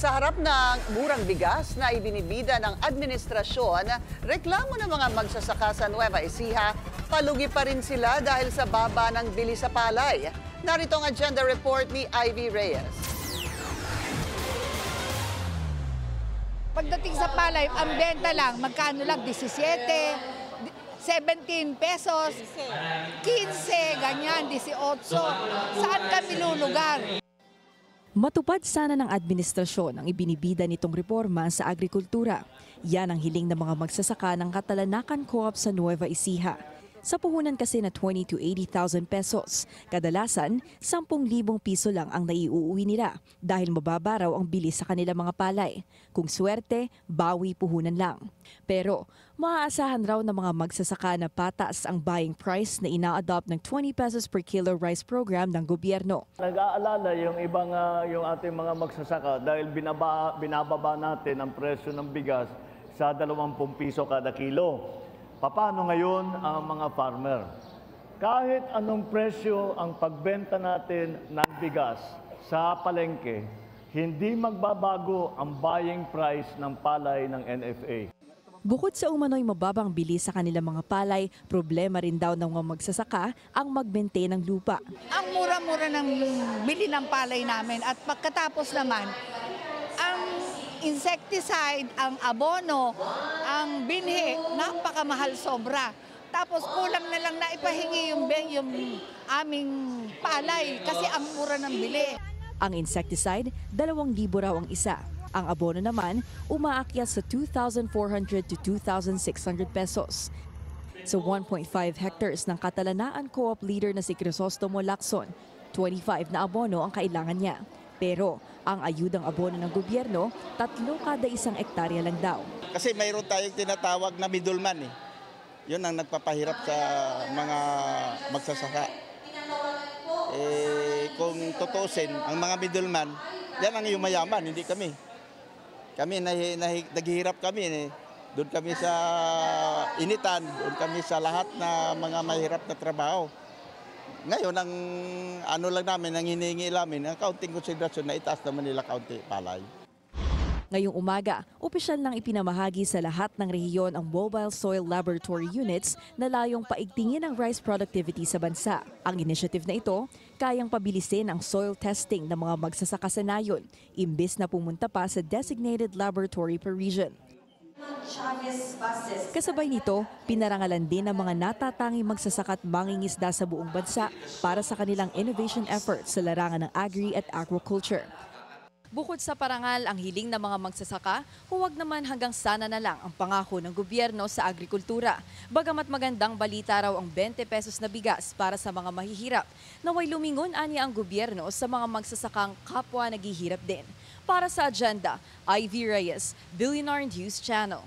Sa harap ng murang bigas na ibinibida ng administrasyon, reklamo ng mga magsasaka sa Nueva Ecija, palugi pa rin sila dahil sa baba ng bili sa palay. Narito ang agenda report ni Ivy Reyes. Pagdating sa palay, ang benta lang, magkano lang, 17, 17 pesos, 15, ganyan, 18. Saan kami lulugar? Matupad sana ng administrasyon ang ibinibida nitong reforma sa agrikultura. Yan ang hiling ng mga magsasaka ng Katalanakan Co-op sa Nueva Ecija. Sa puhunan kasi na 20 to 80,000 pesos, kadalasan 10,000 piso lang ang naiuuwi nila dahil mababa raw ang bilis sa kanilang mga palay. Kung swerte, bawi puhunan lang. Pero maaasahan raw ng mga magsasaka na pataas ang buying price na ina-adopt ng 20 pesos per kilo rice program ng gobyerno. Nag-aalala yung ibang yung ating mga magsasaka dahil binababa natin ang presyo ng bigas sa 20 piso kada kilo. Paano ngayon ang mga farmer? Kahit anong presyo ang pagbenta natin ng bigas sa palengke, hindi magbabago ang buying price ng palay ng NFA. Bukod sa umano'y mababang bili sa kanilang mga palay, problema rin daw ng mga magsasaka ang magbente ng lupa. Ang mura-mura ng bili ng palay namin at pagkatapos naman, ang insecticide, ang abono, ang binhi, napakamahal sobra. Tapos kulang na lang na ipahingi yung aming palay kasi ang mura ng bili. Ang insecticide, 2,000 raw ang isa. Ang abono naman, umaakyat sa 2,400 to 2,600 pesos. Sa 1.5 hectares ng Katalanaan Co-op leader na si Crisostomo Lacson, 25 na abono ang kailangan niya. Pero ang ayudang abono ng gobyerno, 3 kada 1 hektarya lang daw. Kasi mayroon tayong tinatawag na middleman eh. Yun ang nagpapahirap sa mga magsasaka. Kung tutusin, ang mga middleman, yan ang yumayaman, hindi kami. Kami, naghihirap kami. Doon kami sa initan, doon kami sa lahat na mga mahirap na trabaho. Ngayon, ang ano lang namin, ang hinihingi namin, ang kaunting konsiderasyon na itaas naman nila kaunti palay. Ngayong umaga, opisyal nang ipinamahagi sa lahat ng rehiyon ang Mobile Soil Laboratory Units na layong paigtingin ang rice productivity sa bansa. Ang initiative na ito, kayang pabilisin ang soil testing ng mga magsasaka sa nayon, imbis na pumunta pa sa designated laboratory per region. Kasabay nito, pinarangalan din ang mga natatanging magsasaka at mangingisda sa buong bansa para sa kanilang innovation efforts sa larangan ng agri at aquaculture. Bukod sa parangal ang hiling ng mga magsasaka, huwag naman hanggang sana na lang ang pangako ng gobyerno sa agrikultura. Bagamat magandang balita raw ang 20 pesos na bigas para sa mga mahihirap, naway lumingon aniya ang gobyerno sa mga magsasakang kapwa naghihirap din. Para sa agenda, Ivy Reyes, Billionaire News Channel.